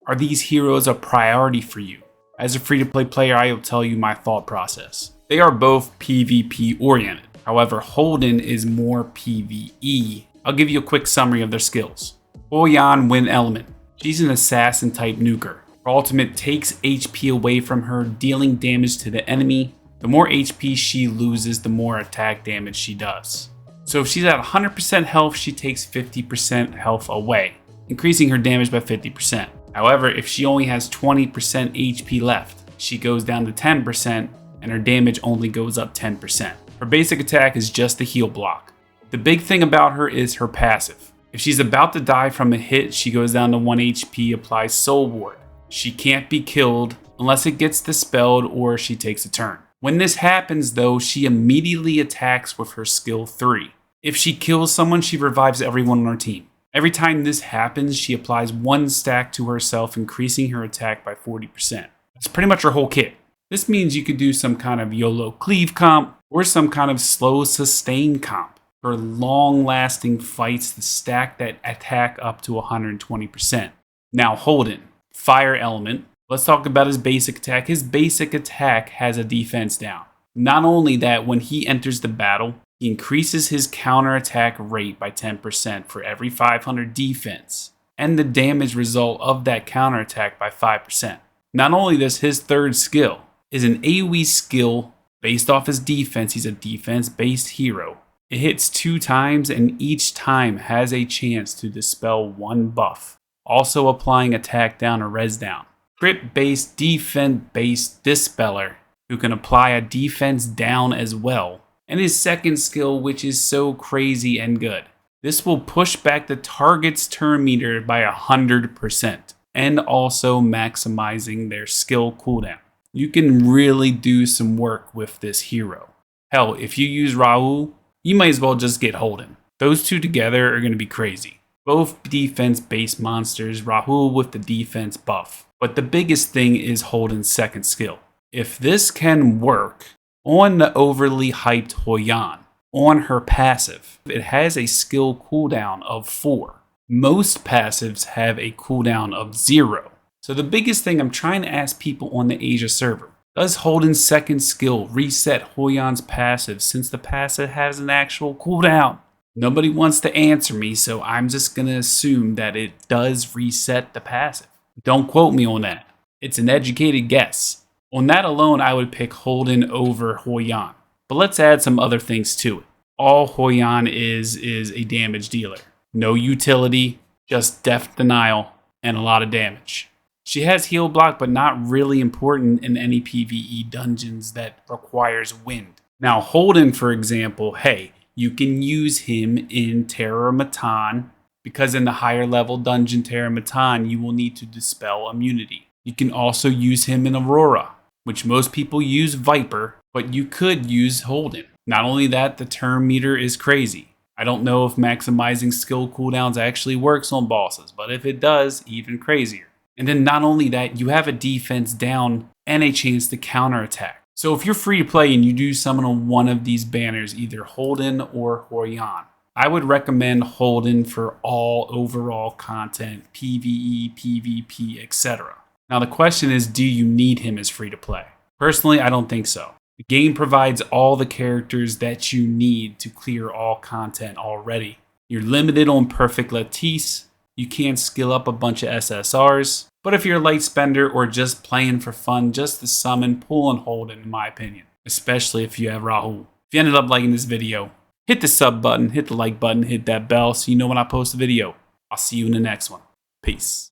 Are these heroes a priority for you? As a free-to-play player, I will tell you my thought process. They are both PvP oriented. However, HOLDEN is more PvE. I'll give you a quick summary of their skills. HOYAN Wind Element. She's an assassin type nuker. Her ultimate takes HP away from her, dealing damage to the enemy. The more HP she loses, the more attack damage she does. So if she's at 100% health, she takes 50% health away, increasing her damage by 50%. However, if she only has 20% HP left, she goes down to 10% and her damage only goes up 10%. Her basic attack is just a heal block. The big thing about her is her passive. If she's about to die from a hit, she goes down to 1 HP, applies Soul Ward. She can't be killed unless it gets dispelled or she takes a turn. When this happens though, she immediately attacks with her skill 3. If she kills someone, she revives everyone on her team. Every time this happens, she applies 1 stack to herself, increasing her attack by 40%. That's pretty much her whole kit. This means you could do some kind of YOLO cleave comp or some kind of slow sustain comp for long-lasting fights to stack that attack up to 120%. Now HOLDEN, Fire Element. Let's talk about his basic attack. His basic attack has a defense down. Not only that, when he enters the battle, he increases his counterattack rate by 10% for every 500 defense, and the damage result of that counterattack by 5%. Not only this, his third skill is an AoE skill based off his defense. He's a defense-based hero. It hits 2 times and each time has a chance to dispel 1 buff, also applying attack down or res down. Crit-based, defense-based dispeller who can apply a defense down as well. And his second skill, which is so crazy and good. This will push back the target's turn meter by 100% and also maximizing their skill cooldown. You can really do some work with this hero. Hell, if you use Raoul, you might as well just get HOLDEN. Those two together are going to be crazy. Both defense-based monsters, Raoul with the defense buff. But the biggest thing is HOLDEN's second skill. If this can work on the overly hyped HOYAN, on her passive, it has a skill cooldown of 4. Most passives have a cooldown of 0. So the biggest thing I'm trying to ask people on the Asia server, does HOLDEN's second skill reset HOYAN's passive since the passive has an actual cooldown? Nobody wants to answer me, so I'm just going to assume that it does reset the passive. Don't quote me on that. It's an educated guess. On that alone, I would pick HOLDEN over HOYAN. But let's add some other things to it. All HOYAN is a damage dealer. No utility, just death denial, and a lot of damage. She has heal block, but not really important in any PvE dungeons that requires wind. Now HOLDEN, for example, hey, you can use him in terrormaton, because in the higher level dungeon terrormaton, you will need to dispel immunity. You can also use him in Aurora, which most people use Viper, but you could use HOLDEN. Not only that, the turn meter is crazy. I don't know if maximizing skill cooldowns actually works on bosses, but if it does, even crazier. And then not only that, you have a defense down and a chance to counterattack. So if you're free to play and you do summon on one of these banners, either HOLDEN or HOYAN, I would recommend HOLDEN for all overall content, PvE, PvP, etc. Now the question is, do you need him as free to play? Personally, I don't think so. The game provides all the characters that you need to clear all content already. You're limited on Perfect Lattice. You can't skill up a bunch of SSRs. But if you're a light spender or just playing for fun, just to summon, pull and HOLDEN in my opinion. Especially if you have Raoul. If you ended up liking this video, hit the sub button, hit the like button, hit that bell so you know when I post a video. I'll see you in the next one. Peace.